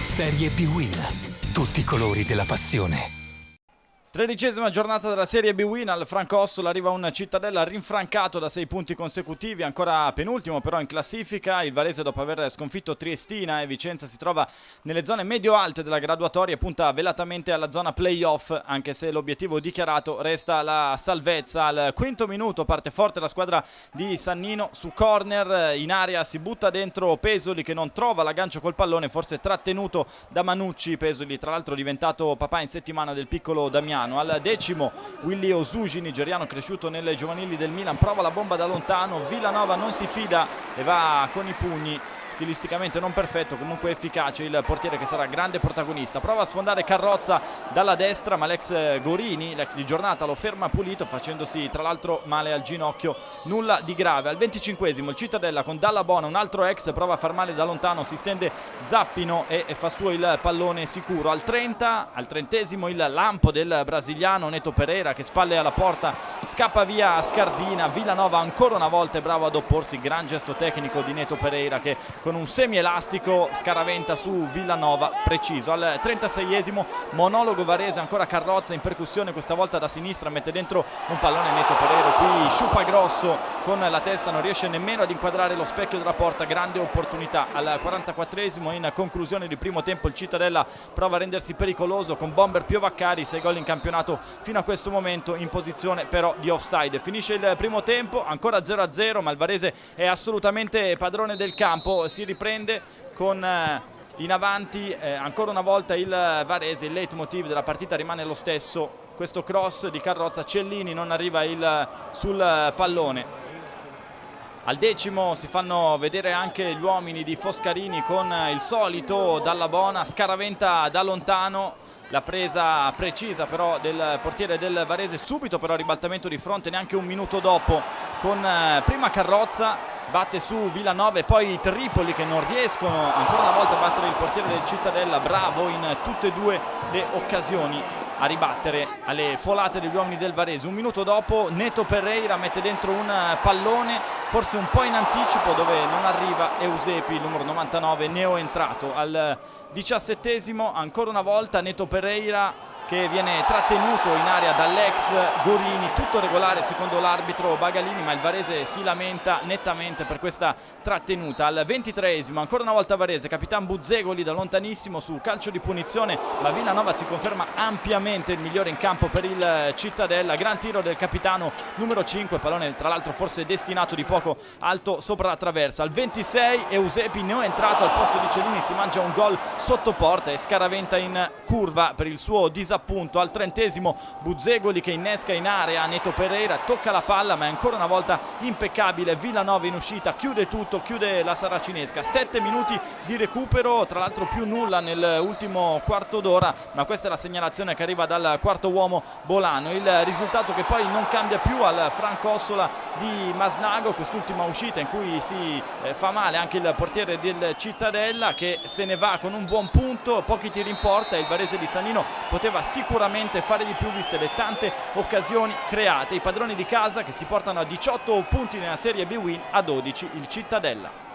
Serie B-Win. Tutti i colori della passione. 13ª giornata della Serie B-Win, al Francossola arriva un Cittadella rinfrancato da 6 punti consecutivi, ancora penultimo però in classifica. Il Varese, dopo aver sconfitto Triestina e Vicenza, si trova nelle zone medio-alte della graduatoria e punta velatamente alla zona play-off, anche se l'obiettivo dichiarato resta la salvezza. Al quinto minuto parte forte la squadra di Sannino su corner, in area si butta dentro Pesoli che non trova l'aggancio col pallone, forse trattenuto da Manucci. Pesoli tra l'altro diventato papà in settimana del piccolo Damiano. Al decimo Willy Osugi, nigeriano cresciuto nelle giovanili del Milan, prova la bomba da lontano. Villanova non si fida e va con i pugni. Stilisticamente non perfetto, comunque efficace il portiere che sarà grande protagonista. Prova a sfondare Carrozza dalla destra, ma l'ex Gorini, l'ex di giornata, lo ferma pulito, facendosi tra l'altro male al ginocchio. Nulla di grave. Al 25esimo il Cittadella con Dallabona, un altro ex, prova a far male da lontano, si stende Zappino e fa suo il pallone sicuro. Al 30esimo il lampo del brasiliano Neto Pereira, che spalle alla porta scappa via a Scardina. Villanova ancora una volta è bravo ad opporsi, gran gesto tecnico di Neto Pereira che con un semi-elastico scaraventa su Villanova preciso. Al 36esimo monologo varese, ancora Carrozza in percussione, questa volta da sinistra, mette dentro un pallone. Neto Pereira qui sciupa grosso con la testa, non riesce nemmeno ad inquadrare lo specchio della porta, grande opportunità. Al 44esimo, in conclusione di primo tempo, il Cittadella prova a rendersi pericoloso con bomber Piovaccari, 6 gol in campionato fino a questo momento, in posizione però di offside. Finisce il primo tempo, ancora 0-0, ma il Varese è assolutamente padrone del campo. Si riprende con in avanti ancora una volta il Varese. Il leitmotiv della partita rimane lo stesso, questo cross di Carrozza. Cellini non arriva sul pallone. Al decimo si fanno vedere anche gli uomini di Foscarini con il solito Dallabona, scaraventa da lontano. La presa precisa però del portiere del Varese, subito però ribaltamento di fronte neanche un minuto dopo, con prima Carrozza, batte su Villanova e poi Tripoli, che non riescono ancora una volta a battere il portiere del Cittadella, bravo in tutte e due le occasioni a ribattere alle folate degli uomini del Varese. Un minuto dopo Neto Pereira mette dentro un pallone, forse un po' in anticipo, dove non arriva Eusepi, il numero 99, neoentrato. Al 17esimo ancora una volta Neto Pereira che viene trattenuto in area dall'ex Gorini, tutto regolare secondo l'arbitro Bagalini, ma il Varese si lamenta nettamente per questa trattenuta. Al 23esimo ancora una volta Varese, capitan Buzzegoli da lontanissimo su calcio di punizione, ma Villanova si conferma ampiamente il migliore in campo per il Cittadella. Gran tiro del capitano numero 5, pallone tra l'altro forse destinato di poco alto sopra la traversa. Al 26 Eusepi, neoentrato al posto di Cellini, si mangia un gol sotto porta e scaraventa in curva per il suo disappunto. Al 30esimo Buzzegoli che innesca in area Neto Pereira, tocca la palla ma è ancora una volta impeccabile Villanova in uscita, chiude tutto, chiude la saracinesca. 7 minuti di recupero, tra l'altro più nulla nell'ultimo quarto d'ora, ma questa è la segnalazione che arriva dal quarto uomo Bolano. Il risultato che poi non cambia più al Francossola di Masnago, quest'ultima uscita in cui si fa male anche il portiere del Cittadella, che se ne va con un buon punto, pochi tiri in porta. Il Varese di Sannino poteva sicuramente fare di più viste le tante occasioni create. I padroni di casa che si portano a 18 punti nella Serie B-Win, a 12 il Cittadella.